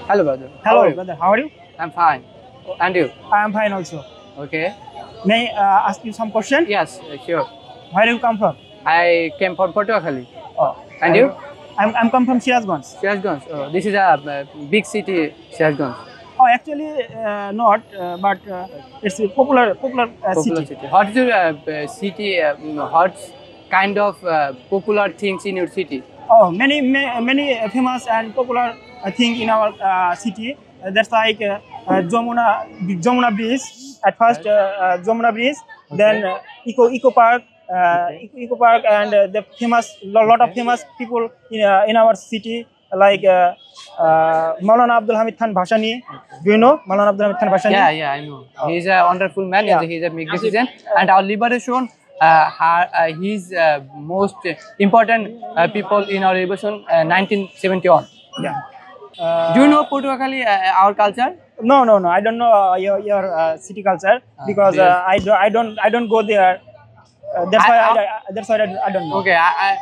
Hello, brother. Hello, brother. How are you? I'm fine. And you? I am fine also. Okay. May I ask you some question? Yes, sure. Where do you come from? I came from Portugal. Oh, And you? I'm come from Sirazganj. Sirazganj. Oh, this is a big city, Sirazganj. Oh, actually not, but it's a popular Popular city. city. What is your city? What kind of popular things in your city? Oh, many famous and popular thing in our city. That's like Jamuna Bridge. At first, Jamuna Bridge. Okay. Then Eco Park. Okay. Eco Park and the famous lot of famous people in our city like Maulana Abdul Hamid Khan Bhashani. Do you know Maulana Abdul Hamid Khan Bhashani? Yeah, I know. He's a wonderful man. Yeah. He's a magnificent. And our liberation, he's most important people in our liberation, 1971. Yeah. Do you know Portugal, our culture? No. I don't know your city culture because yes. I don't go there. That's why I don't know. Okay,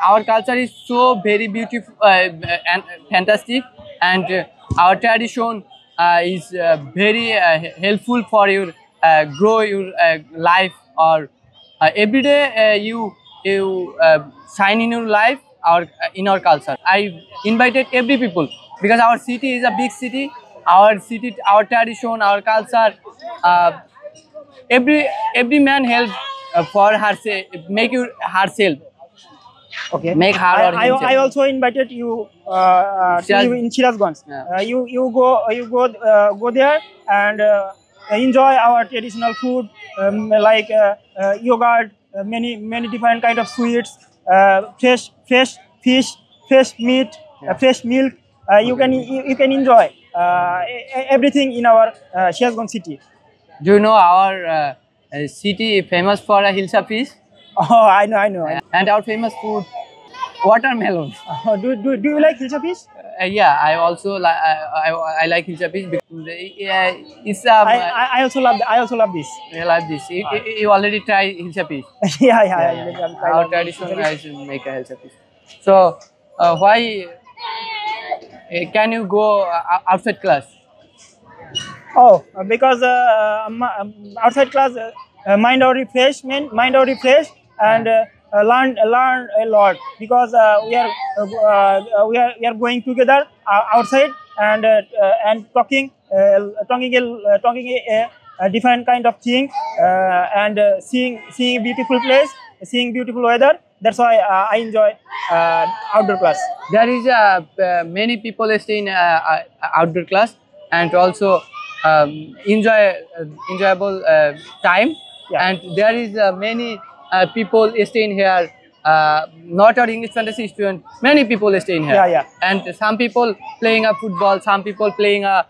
our culture is so very beautiful and fantastic, and our tradition is very helpful for your grow your life, or every day you shine in your life in our culture. I invited every people because our city is a big city. Our city, our tradition, our culture. Every man help for herself, make herself. Okay. Make her or himself. I also invited you to you in Sirazganj. Yeah. You go there and enjoy our traditional food like yogurt, many different kind of sweets, fresh fish, fresh meat, fresh milk. You can enjoy everything in our Sirazganj city. Do you know our city famous for a hilsa fish? Oh, I know. And our famous food, watermelon. Do you like hilsa fish? Yeah, I also like I like hilsa fish because it's I also love this. I love this. You already try hilsa fish. Yeah. Our tradition is to make a hilsa fish. So why can you go outside class? Oh, because outside class, mind our refresh, and learn a lot. Because we are going together outside and talking a different kind of thing and seeing beautiful place, seeing beautiful weather. That's why I enjoy outdoor class. There is many people stay in outdoor class and also enjoyable time. Yeah. And there is many people staying here, not our English fantasy student. Many people staying here. Yeah. And some people playing a football, some people playing a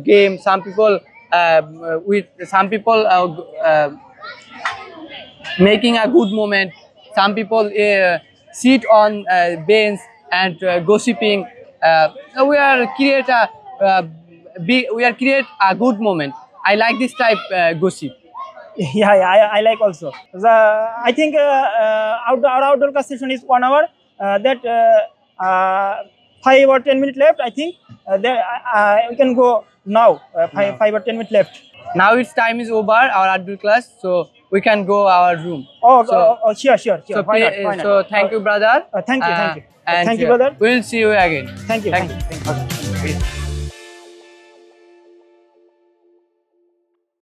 game, some people making a good moment. Some people sit on bench and gossiping. We are create a good moment. I like this type gossip. Yeah, I like also. I think our outdoor class session is 1 hour. That 5 or 10 minutes left. I think we can go now. 5 or 10 minutes left. Now its time is over, our outdoor class, so we can go our room. Sure. So, Why not? so thank you, brother. Thank you. And Thank you, brother. We'll see you again. Thank you. Okay.